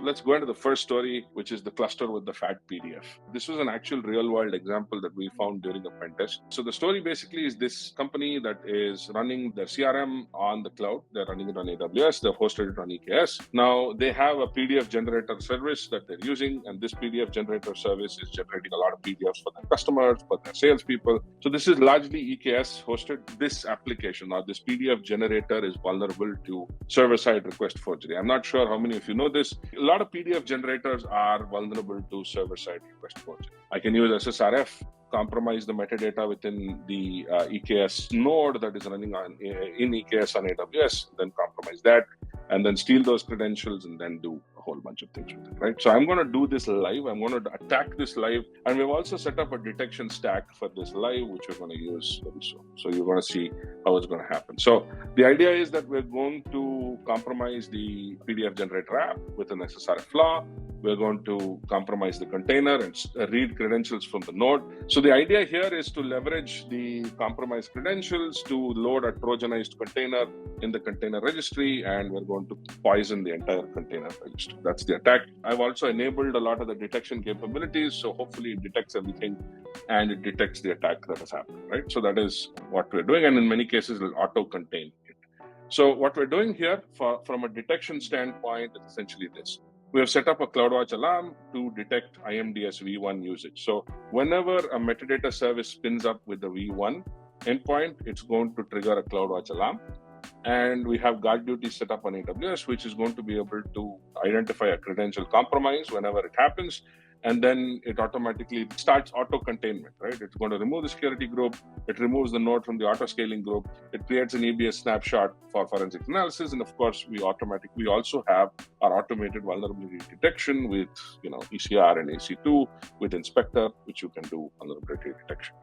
let's go into the first story, which is the cluster with the fat PDF. This was an actual real-world example that we found during a pen test. So the story basically is this company that is running their CRM on the cloud. They're running it on AWS. They've hosted it on EKS. Now, they have a PDF generator service that they're using, and this PDF generator service is generating a lot of PDFs for their customers, for their salespeople. So this is largely EKS hosted. This application, or this PDF generator, is vulnerable to server-side request forgery. I'm not sure how many of you know this. A lot of PDF generators are vulnerable to server-side request forgery. I can use SSRF, compromise the metadata within the EKS node that is running in EKS on AWS, then compromise that, and then steal those credentials and then do a whole bunch of things with it, right? So I'm going to do this live. I'm going to attack this live, and we've also set up a detection stack for this live, which we're going to use very soon. So you're going to see how it's going to happen. So the idea is that we're going to compromise the PDF generator app with an SSRF flaw. We're going to compromise the container and read credentials from the node. So the idea here is to leverage the compromised credentials to load a Trojanized container in the container registry, and we're going to poison the entire container registry. That's the attack. I've also enabled a lot of the detection capabilities, so hopefully it detects everything and it detects the attack that has happened, right? So that is what we're doing, and in many cases it'll auto-contain it. So what we're doing here from a detection standpoint is essentially this. We have set up a CloudWatch alarm to detect IMDS v1 usage. So whenever a metadata service spins up with the v1 endpoint, it's going to trigger a CloudWatch alarm. And we have guard duty set up on AWS, which is going to be able to identify a credential compromise whenever it happens. And then it automatically starts auto-containment, right? It's going to remove the security group. It removes the node from the auto-scaling group. It creates an EBS snapshot for forensic analysis. And of course, we also have our automated vulnerability detection with, ECR and AC2 with Inspector, which you can do vulnerability detection.